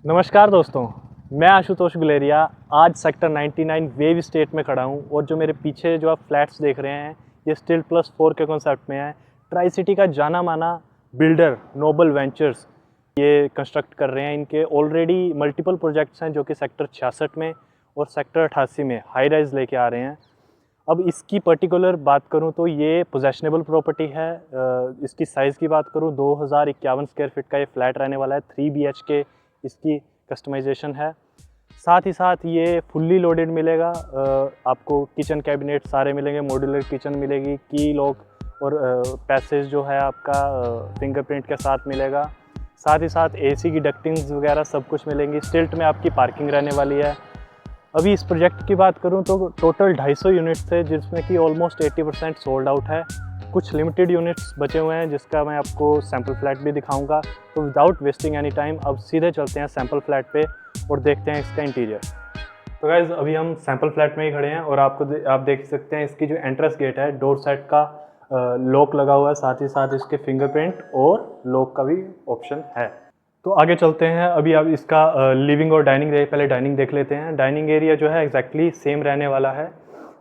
नमस्कार दोस्तों, मैं आशुतोष गुलेरिया आज सेक्टर 99 वेव स्टेट में खड़ा हूँ और जो मेरे पीछे जो आप फ्लैट्स देख रहे हैं ये स्टिल प्लस 4 के कॉन्सेप्ट में है। ट्राई सिटी का जाना माना बिल्डर नोबल वेंचर्स ये कंस्ट्रक्ट कर रहे हैं। इनके ऑलरेडी मल्टीपल प्रोजेक्ट्स हैं जो कि सेक्टर 66 में और सेक्टर 88 में हाई राइज लेके आ रहे हैं। अब इसकी पर्टिकुलर बात करूं तो ये पोजेशनेबल प्रॉपर्टी है। इसकी साइज़ की बात करूं 2051 स्क्वायर फीट का ये फ्लैट रहने वाला है। 3 BHK इसकी कस्टमाइजेशन है। साथ ही साथ ये फुल्ली लोडेड मिलेगा। आपको किचन कैबिनेट सारे मिलेंगे, मॉड्यूलर किचन मिलेगी, की लॉक और पैसेज जो है आपका फिंगरप्रिंट के साथ मिलेगा। साथ ही साथ AC की डक्टिंग्स वगैरह सब कुछ मिलेंगी। स्टिल्ट में आपकी पार्किंग रहने वाली है। अभी इस प्रोजेक्ट की बात करूं तो टोटल 250 यूनिट्स थे जिसमें कि ऑलमोस्ट 80% सोल्ड आउट है। कुछ लिमिटेड यूनिट्स बचे हुए हैं जिसका मैं आपको सैम्पल फ्लैट भी दिखाऊंगा। तो विदाउट वेस्टिंग एनी टाइम अब सीधे चलते हैं सैम्पल फ्लैट पे और देखते हैं इसका इंटीरियर। तो गाइज़ अभी हम सैम्पल फ्लैट में ही खड़े हैं और आप देख सकते हैं इसकी जो एंट्रेंस गेट है, डोर सेट का लॉक लगा हुआ है, साथ ही साथ इसके फिंगरप्रिंट और लॉक का भी ऑप्शन है। तो आगे चलते हैं। अभी आप इसका लिविंग और डाइनिंग पहले डाइनिंग देख लेते हैं। डाइनिंग एरिया जो है एग्जैक्टली सेम रहने वाला है।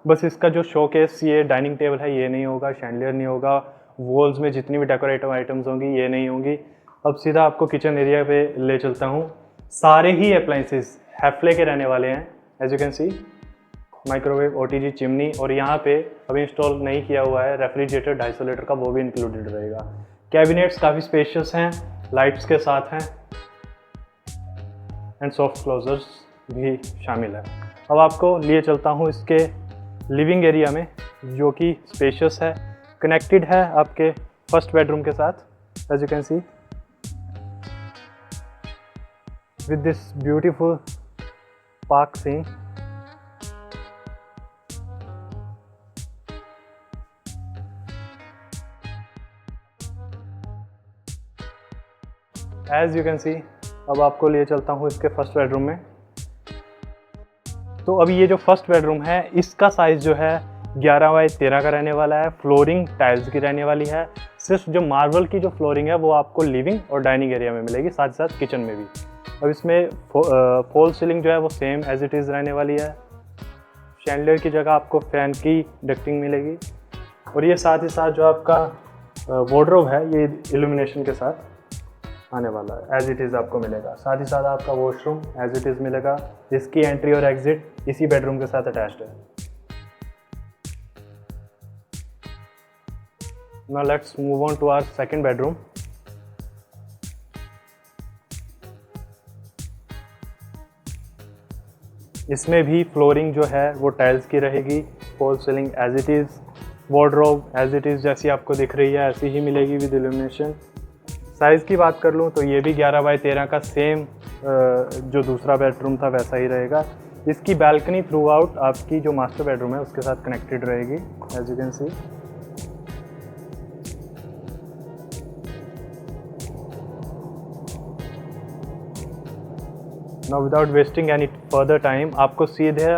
बस इसका जो शोकेस ये डाइनिंग टेबल है ये नहीं होगा, शैंडलियर नहीं होगा, वॉल्स में जितनी भी डेकोरेटिव आइटम्स होंगी ये नहीं होंगी। अब सीधा आपको किचन एरिया पे ले चलता हूँ। सारे ही अप्लाइंसेस हैफ्ले के रहने वाले हैं। As you can see microwave, OTG, chimney और यहाँ पे अभी इंस्टॉल नहीं किया हुआ है रेफ्रिजरेटर 250 लीटर का, वो भी इंक्लूडेड रहेगा। कैबिनेट्स काफ़ी स्पेशियस हैं, लाइट्स के साथ हैं एंड सॉफ्ट क्लोजर्स भी शामिल है। अब आपको लिए चलता हूँ इसके लिविंग एरिया में जो कि स्पेशियस है, कनेक्टेड है आपके फर्स्ट बेडरूम के साथ। As you can see with this beautiful park scene. As you can see अब आपको लिए चलता हूँ इसके फर्स्ट बेडरूम में। तो अभी ये जो फर्स्ट बेडरूम है इसका साइज़ जो है 11 बाई 13 का रहने वाला है। फ्लोरिंग टाइल्स की रहने वाली है। सिर्फ जो मार्बल की जो फ्लोरिंग है वो आपको लिविंग और डाइनिंग एरिया में मिलेगी, साथ ही साथ किचन में भी। अब इसमें फॉल सीलिंग जो है वो सेम एज इट इज़ रहने वाली है। शैंडलियर की जगह आपको फैन की डक्टिंग मिलेगी और ये साथ ही साथ जो आपका वार्डरोब है ये इल्यूमिनेशन के साथ आने वाला है, एज इट इज़ आपको मिलेगा। साथ ही साथ आपका वॉशरूम एज इट इज़ मिलेगा। इसकी एंट्री और एग्जिट इसी बेडरूम के साथ अटैच्ड है। Now let's move on to our second bedroom. इसमें भी फ्लोरिंग जो है वो टाइल्स की रहेगी। Fall ceiling as it is, wardrobe as it is जैसी आपको दिख रही है ऐसी ही मिलेगी विद इल्यूमिनेशन। साइज़ की बात कर लूँ तो ये भी 11 बाई 13 का सेम जो दूसरा बेडरूम था वैसा ही रहेगा। इसकी बैल्कनी थ्रू आउट आपकी जो मास्टर बेडरूम है उसके साथ कनेक्टेड रहेगी, as you can see. Now without wasting any further time आपको सीधे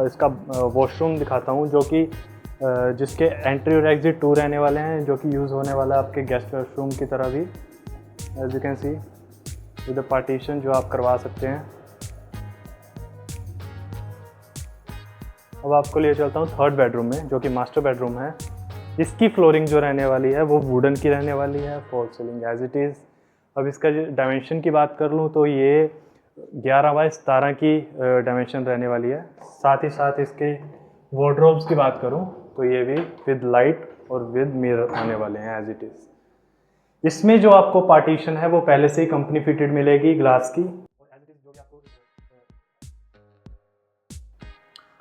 इसका वॉशरूम दिखाता हूँ जो कि जिसके एंट्री और एग्जिट 2 रहने वाले हैं, जो कि यूज़ होने वाला है आपके गेस्ट वॉशरूम की तरह भी, as you can see with the partition जो आप करवा सकते हैं। अब आपको लिए चलता हूँ थर्ड बेडरूम में जो कि मास्टर बेडरूम है। इसकी फ्लोरिंग जो रहने वाली है वो वुडन की रहने वाली है, fall ceiling as it is. अब इसका डायमेंशन की बात कर लूँ तो ये 11 बाई 17 की डायमेंशन रहने वाली है। साथ ही साथ इसके वार्डरोब्स की बात करूँ तो ये भी विद लाइट और विद मिरर आने वाले हैं एज इट इज़। इसमें जो आपको पार्टीशन है वो पहले से ही कंपनी फिटेड मिलेगी ग्लास की।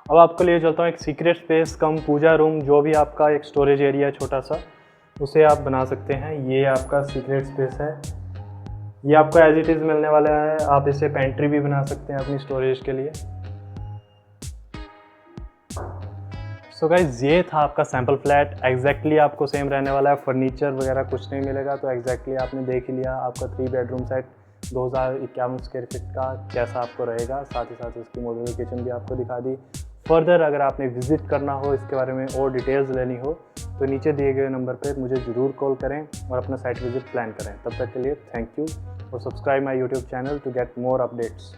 अब आपको लिए चलता हूँ एक सीक्रेट स्पेस कम पूजा रूम, जो भी आपका एक स्टोरेज एरिया छोटा सा उसे आप बना सकते हैं। ये आपका सीक्रेट स्पेस है, ये आपको एज इट इज़ मिलने वाला है। आप इसे पेंट्री भी बना सकते हैं अपनी स्टोरेज के लिए। सो गाइस ये था आपका सैम्पल फ्लैट। एग्जैक्टली आपको सेम रहने वाला है, फर्नीचर वगैरह कुछ नहीं मिलेगा। तो एग्जैक्टली आपने देख ही लिया आपका 3 बेडरूम सेट 2051 स्क्वायर फीट का कैसा आपको रहेगा। साथ ही साथ इसकी मॉड्यूलर किचन भी आपको दिखा दी। फर्दर अगर आपने विजिट करना हो, इसके बारे में और डिटेल्स लेनी हो तो नीचे दिए गए नंबर पर मुझे ज़रूर कॉल करें और अपना साइट विजिट प्लान करें। तब तक के लिए thank you. or subscribe my YouTube channel to get more updates.